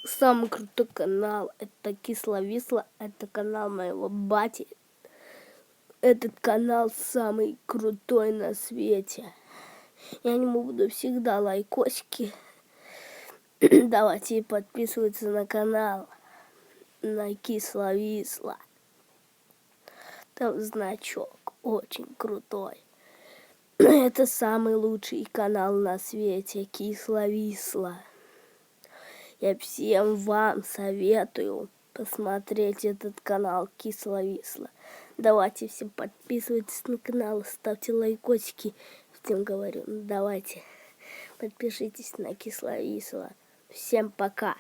самый крутой канал. Это Кисло-Висло. Это канал моего бати. Этот канал самый крутой на свете. Я ему буду всегда лайкосики. Давайте подписываться на канал. На Кисло-Висло. Там значок очень крутой. Это самый лучший канал на свете. Кисло-Висло. Я всем вам советую посмотреть этот канал Кисло-Висло. Давайте всем подписывайтесь на канал, ставьте лайкосики. Всем говорю, давайте подпишитесь на Кисло-Висло. Всем пока.